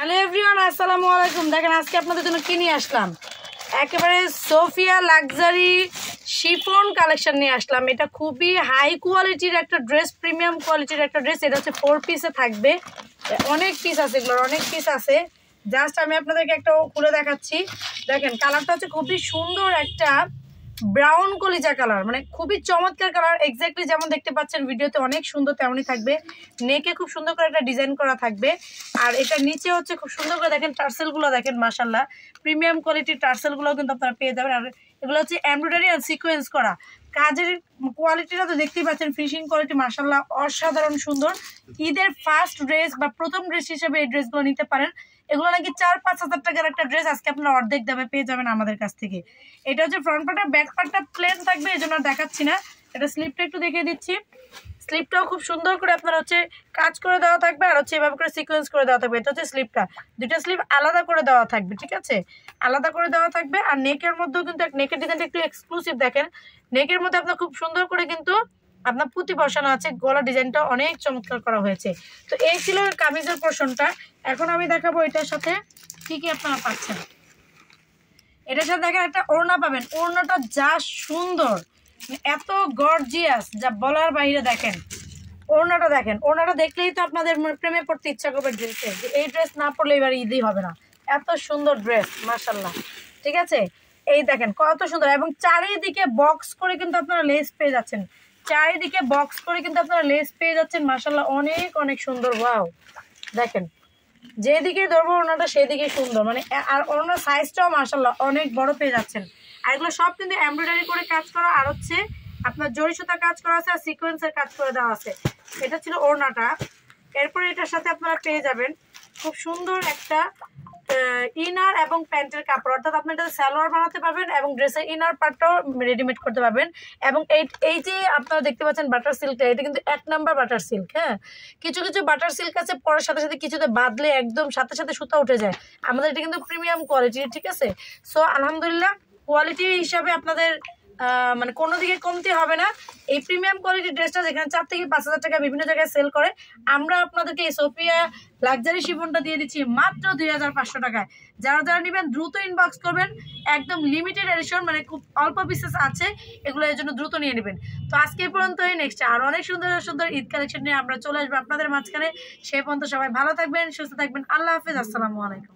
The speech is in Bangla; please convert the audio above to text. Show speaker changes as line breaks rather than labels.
হ্যালো এভরিওয়ান, আসসালামু আলাইকুম। দেখেন আজকে আপনাদের জন্য কি নিয়ে আসলাম, একেবারে সোফিয়া লাক্সারি শিফন কালেকশন নিয়ে আসলাম। এটা খুবই হাই কোয়ালিটির একটা ড্রেস, প্রিমিয়াম কোয়ালিটির একটা ড্রেস। এটা হচ্ছে 4 পিসে থাকবে, অনেক পিস আছে, এগুলোর অনেক পিস আছে। জাস্ট আমি আপনাদেরকে একটা খুলে দেখাচ্ছি। দেখেন কালারটা হচ্ছে খুবই সুন্দর একটা ব্রাউন কলিজা কালার, মানে খুবই চমৎকার কালার। এক্স্যাক্টলি যেমন দেখতে পাচ্ছেন ভিডিওতে অনেক সুন্দর তেমনই থাকবে। নেকে খুব সুন্দর করে একটা ডিজাইন করা থাকবে, আর এটা নিচে হচ্ছে খুব সুন্দর করে দেখেন টার্সেলগুলো দেখেন, মাশাআল্লাহ প্রিমিয়াম কোয়ালিটির টার্সেলগুলো কিন্তু আপনারা পেয়ে যাবেন। আর এগুলো হচ্ছে এমব্রয়ডারি আর সিকোয়েন্স করা। কাজের কোয়ালিটিটা তো দেখতেই পাচ্ছেন, ফিনিশিং কোয়ালিটি মাশাআল্লাহ অসাধারণ সুন্দর। ঈদের ফার্স্ট ড্রেস বা প্রথম ড্রেস হিসেবে এই ড্রেসগুলো নিতে পারেন। এগুলো নাকি 4-5 হাজার টাকার একটা ড্রেস, আজকে আপনারা অর্ধেক দামে পেয়ে যাবেন আমাদের কাছ থেকে। এটা হচ্ছে ফ্রন্ট পার্টটা, ব্যাক পার্টটা প্লেন থাকবে, এই জন্য দেখাচ্ছি না। এটা স্লিপটা একটু দেখিয়ে দিচ্ছি। স্লিপটাও খুব সুন্দর করে আপনার হচ্ছে কাজ করে দেওয়া থাকবে, আর হচ্ছে এভাবে করে সিকোয়েন্স করে দেওয়া থাকবে। এটা হচ্ছে স্লিপটা, দুইটা স্লিপ আলাদা করে দেওয়া থাকবে, ঠিক আছে, আলাদা করে দেওয়া থাকবে। আর নেকের মধ্যেও কিন্তু নেকের ডিজাইনটা একটু এক্সক্লুসিভ দেখেন। নেকের মধ্যে আপনার খুব সুন্দর করে কিন্তু আপনার পুঁতি বসানো আছে, গলা ডিজাইনটা অনেক চমৎকার করা হয়েছে। তো এই ছিল কামিজের পোর্শনটা। এখন আমি দেখাবো এটার সাথে কি কি আপনারা পাচ্ছেন। এটার সাথে দেখেন একটা ওড়না পাবেন, ওড়নাটা যা সুন্দর, এত গর্জিয়াস যা বলার বাইরে। দেখেন ওড়নাটা, দেখেন ওড়নাটা দেখলেই তো আপনাদের প্রেমে পড়তে ইচ্ছা করবে ড্রেসে, যে এই ড্রেস না পরলে এবার ঈদই হবে না। এত সুন্দর ড্রেস মাশাআল্লাহ, ঠিক আছে। এই দেখেন কত সুন্দর, এবং চারিদিকে বক্স করে কিন্তু আপনারা লেস পেয়ে যাচ্ছেন, চারিদিকে বক্স করে কিন্তু আপনারা লেস পেয়ে যাচ্ছেন মাশাআল্লাহ, অনেক অনেক সুন্দর। ওয়াও, দেখেন যেদিকে ধরবো ওনাটা সেদিকে সুন্দর, মানে আর ওনার সাইজটাও মাশাআল্লাহ অনেক বড় পেয়ে যাচ্ছেন। আর এগুলো সব কিন্তু এমব্রয়ডারি করে কাজ করা, আর হচ্ছে আপনার জরি সুতা কাজ করা আছে, আর সিকোয়েন্সের কাজ করে দেওয়া আছে। এটা ছিল ওড়নাটা। এরপরে এটার সাথে আপনারা পেয়ে যাবেন খুব সুন্দর একটা ইনার এবং প্যান্টের কাপড়, অর্থাৎ আপনি এটা সালোয়ার বানাতে পারবেন এবং ড্রেসের ইনার পার্টটাও রেডিমেড করতে পারবেন। এবং এই যে আপনারা দেখতে পাচ্ছেন বাটার সিল্কটা, এটা কিন্তু 1 নাম্বার বাটার সিল্ক। হ্যাঁ, কিছু কিছু বাটার সিল্ক আছে পরার সাথে সাথে কিছুতে বাঁধলে একদম সাথে সাথে সুতা উঠে যায়, আমাদের এটা কিন্তু প্রিমিয়াম কোয়ালিটি, ঠিক আছে। সো আলহামদুলিল্লাহ কোয়ালিটি হিসাবে আপনাদের মানে কোনো দিকে কমতি হবে না। এই প্রিমিয়াম কোয়ালিটির ড্রেসটা যেখানে 4 থেকে 5 হাজার টাকা বিভিন্ন জায়গায় সেল করে, আমরা আপনাদেরকে এই সোফিয়া লাক্সারি শিফনটা দিয়ে দিচ্ছি মাত্র 2500 টাকায়। যারা যারা নেবেন দ্রুত ইনবক্স করবেন, একদম লিমিটেড এডিশন, মানে খুব অল্প পিসেস আছে এগুলো, এর জন্য দ্রুত নিয়ে নেবেন। তো আজকে এই পর্যন্তই, নেক্সট আর অনেক সুন্দর সুন্দর ঈদ কালেকশন নিয়ে আমরা চলে আসবো আপনাদের মাঝখানে। সেই পর্যন্ত সবাই ভালো থাকবেন, সুস্থ থাকবেন, আল্লাহ হাফেজ, আসসালামু আলাইকুম।